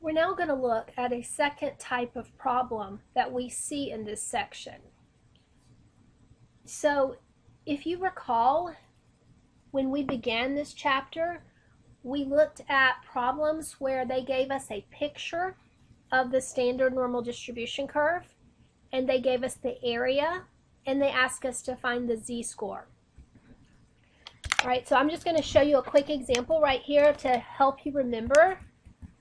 We're now going to look at a second type of problem that we see in this section. So if you recall, when we began this chapter, we looked at problems where they gave us a picture of the standard normal distribution curve, and they gave us the area, and they asked us to find the z-score. All right, so I'm just going to show you a quick example right here to help you remember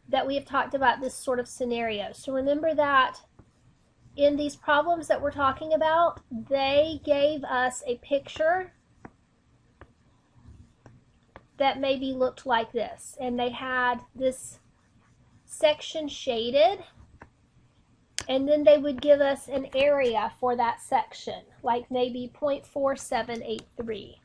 that we have talked about this sort of scenario. So remember that in these problems that we're talking about, they gave us a picture that maybe looked like this, and they had this section shaded, and then they would give us an area for that section, like maybe 0.4783.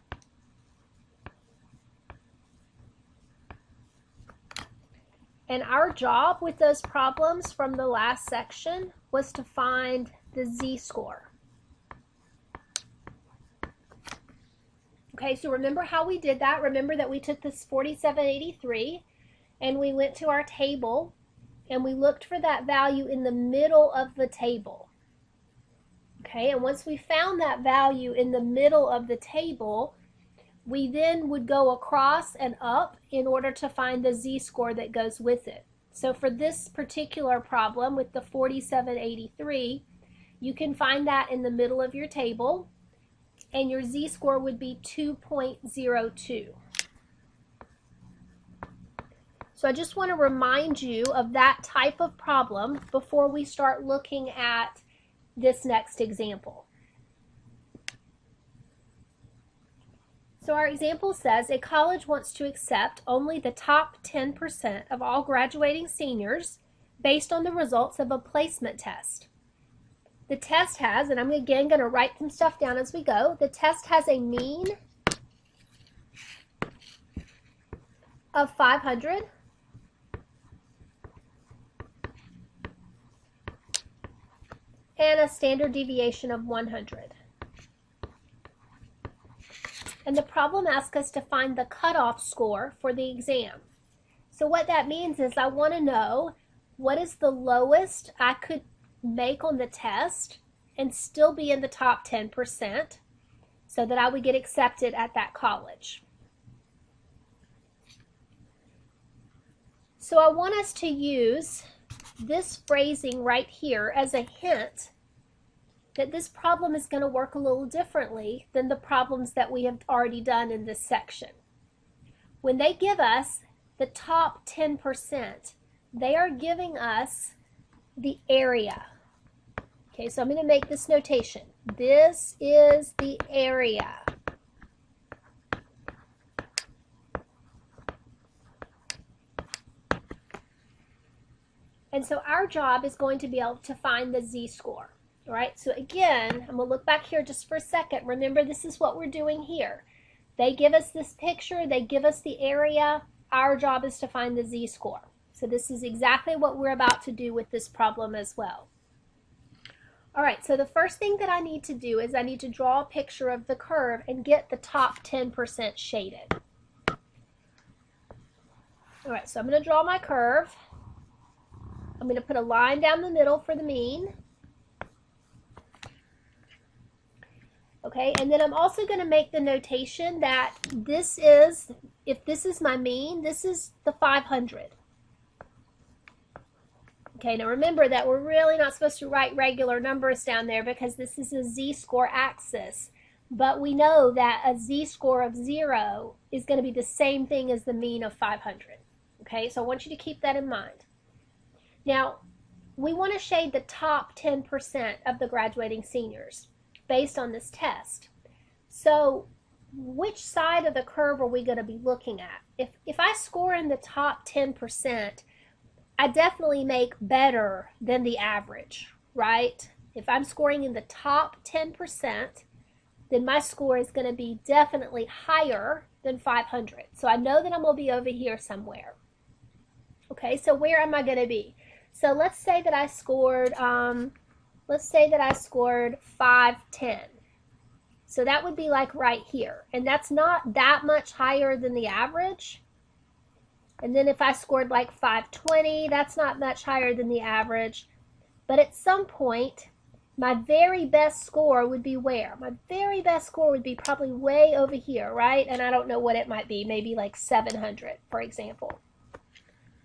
And our job with those problems from the last section was to find the z-score. Okay, so remember how we did that. Remember that we took this 4783 and we went to our table and we looked for that value in the middle of the table. Okay, and once we found that value in the middle of the table, we then would go across and up in order to find the z-score that goes with it. So for this particular problem with the 4783, you can find that in the middle of your table, and your z-score would be 2.02. So I just want to remind you of that type of problem before we start looking at this next example. So our example says a college wants to accept only the top 10% of all graduating seniors based on the results of a placement test. The test has, and I'm again going to write some stuff down as we go, the test has a mean of 500 and a standard deviation of 100. And the problem asks us to find the cutoff score for the exam. So what that means is I want to know what is the lowest I could make on the test and still be in the top 10% so that I would get accepted at that college. So I want us to use this phrasing right here as a hint that this problem is going to work a little differently than the problems that we have already done in this section. When they give us the top 10%, they are giving us the area. Okay, so I'm going to make this notation. This is the area. And so our job is going to be able to find the z-score. All right, so again, I'm going to look back here just for a second. Remember, this is what we're doing here. They give us this picture, they give us the area. Our job is to find the z-score. So this is exactly what we're about to do with this problem as well. All right, so the first thing that I need to do is I need to draw a picture of the curve and get the top 10% shaded. All right, so I'm going to draw my curve. I'm going to put a line down the middle for the mean. Okay, and then I'm also going to make the notation that this is, if this is my mean, this is the 500. Okay, now remember that we're really not supposed to write regular numbers down there because this is a z-score axis. But we know that a z-score of 0 is going to be the same thing as the mean of 500. Okay, so I want you to keep that in mind. Now, we want to shade the top 10% of the graduating seniors based on this test. So which side of the curve are we going to be looking at? If I score in the top 10%, I definitely make better than the average, right? If I'm scoring in the top 10%, then my score is going to be definitely higher than 500. So I know that I'm going to be over here somewhere. Okay, so where am I going to be? So let's say that I scored 510. So that would be like right here. And that's not that much higher than the average. And then if I scored like 520, that's not much higher than the average. But at some point, my very best score would be where? My very best score would be probably way over here, right? And I don't know what it might be, maybe like 700, for example.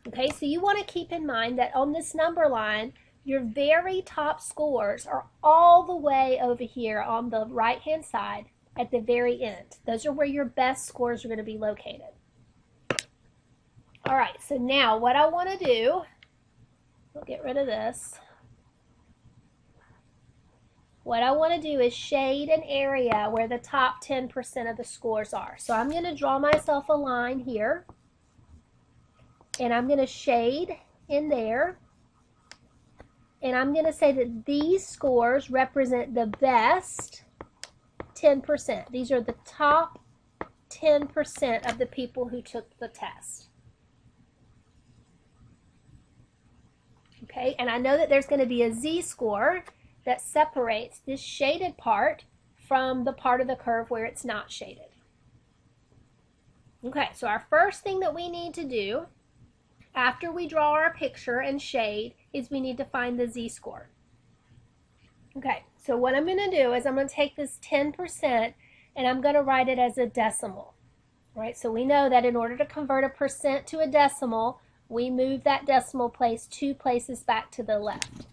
Okay, so you want to keep in mind that on this number line, your very top scores are all the way over here on the right-hand side at the very end. Those are where your best scores are going to be located. All right, so now what I want to do, we'll get rid of this. What I want to do is shade an area where the top 10% of the scores are. So I'm going to draw myself a line here, and I'm going to shade in there. And I'm going to say that these scores represent the best 10%. These are the top 10% of the people who took the test. Okay, and I know that there's going to be a z-score that separates this shaded part from the part of the curve where it's not shaded. Okay, so our first thing that we need to do after we draw our picture and shade is we need to find the z-score. Okay, so what I'm going to do is I'm going to take this 10% and I'm going to write it as a decimal. All right, so we know that in order to convert a percent to a decimal, we move that decimal place 2 places back to the left.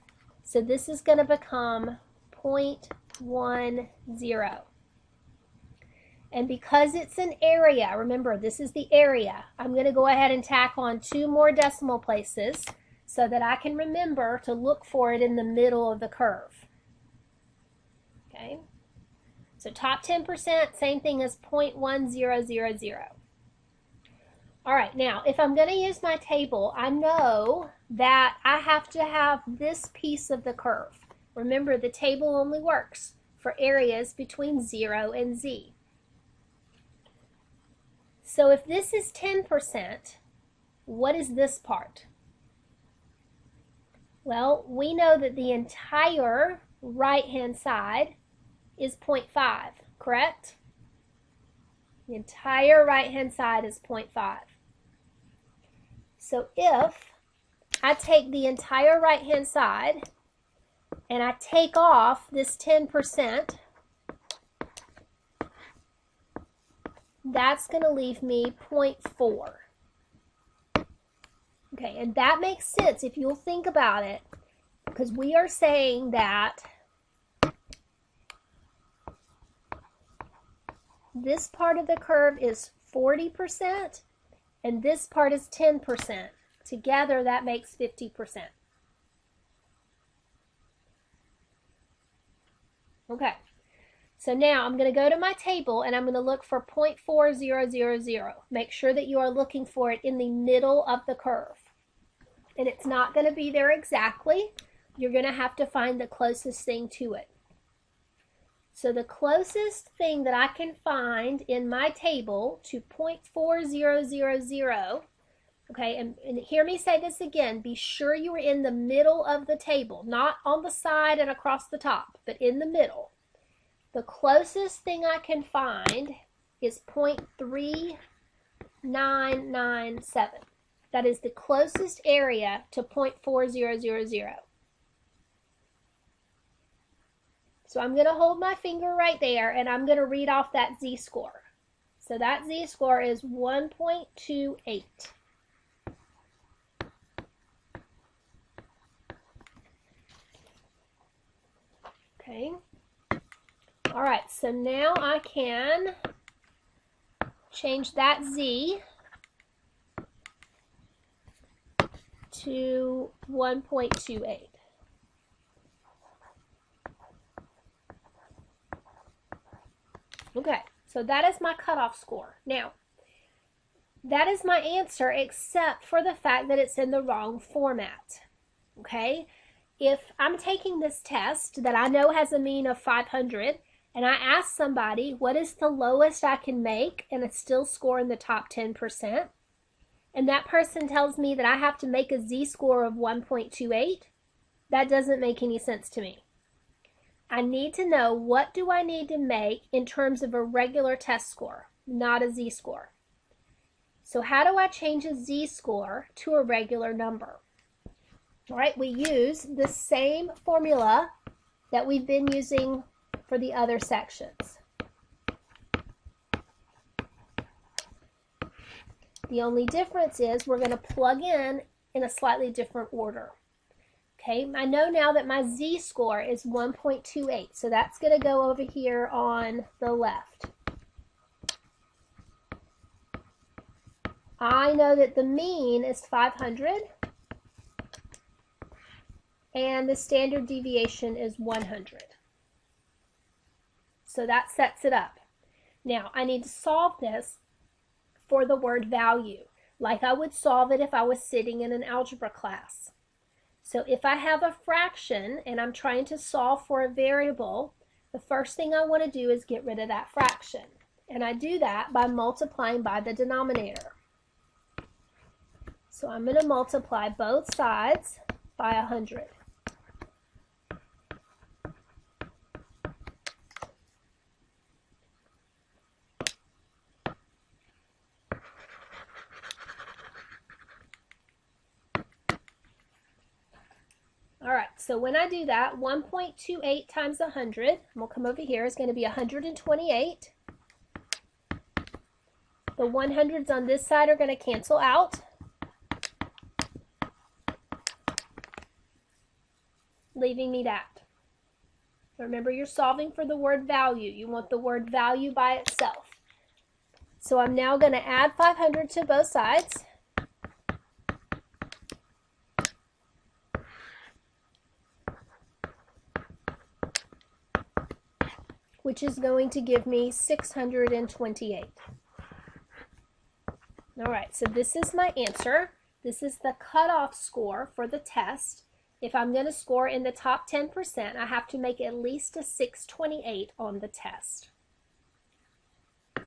So this is going to become 0.10. And because it's an area, remember this is the area, I'm going to go ahead and tack on 2 more decimal places so that I can remember to look for it in the middle of the curve. Okay, so top 10%, same thing as 0.1000. All right, now if I'm going to use my table, I know that I have to have this piece of the curve. Remember, the table only works for areas between 0 and z. So if this is 10%, what is this part? Well, we know that the entire right-hand side is 0.5, correct? The entire right-hand side is 0.5. So if I take the entire right-hand side and I take off this 10%, that's going to leave me 0.4. Okay, and that makes sense if you'll think about it, because we are saying that this part of the curve is 40% and this part is 10%. Together that makes 50%. Okay, so now I'm going to go to my table and I'm going to look for 0.4000. Make sure that you are looking for it in the middle of the curve. And it's not going to be there exactly. You're going to have to find the closest thing to it. So the closest thing that I can find in my table to 0.4000, okay, and hear me say this again, be sure you are in the middle of the table, not on the side and across the top, but in the middle. The closest thing I can find is 0.3997. That is the closest area to 0.4000. So I'm going to hold my finger right there and I'm going to read off that z-score. So that z-score is 1.28. Okay. All right, so now I can change that z to 1.28. Okay, so that is my cutoff score. Now, that is my answer except for the fact that it's in the wrong format. Okay, if I'm taking this test that I know has a mean of 500 and I ask somebody what is the lowest I can make and it's still score in the top 10%, and that person tells me that I have to make a z-score of 1.28, that doesn't make any sense to me. I need to know what do I need to make in terms of a regular test score, not a z-score. So how do I change a z-score to a regular number? All right, we use the same formula that we've been using for the other sections. The only difference is we're going to plug in a slightly different order. Okay, I know now that my z-score is 1.28, so that's going to go over here on the left. I know that the mean is 500 and the standard deviation is 100. So that sets it up. Now I need to solve this for the word value, like I would solve it if I was sitting in an algebra class. So if I have a fraction and I'm trying to solve for a variable, the first thing I want to do is get rid of that fraction. And I do that by multiplying by the denominator. So I'm going to multiply both sides by 100. All right, so when I do that, 1.28 times 100, and we'll come over here, is going to be 128. The 100s on this side are going to cancel out, leaving me that. Remember, you're solving for the word value. You want the word value by itself. So I'm now going to add 500 to both sides. Which is going to give me 628. All right, so this is my answer. This is the cutoff score for the test. If I'm going to score in the top 10%, I have to make at least a 628 on the test.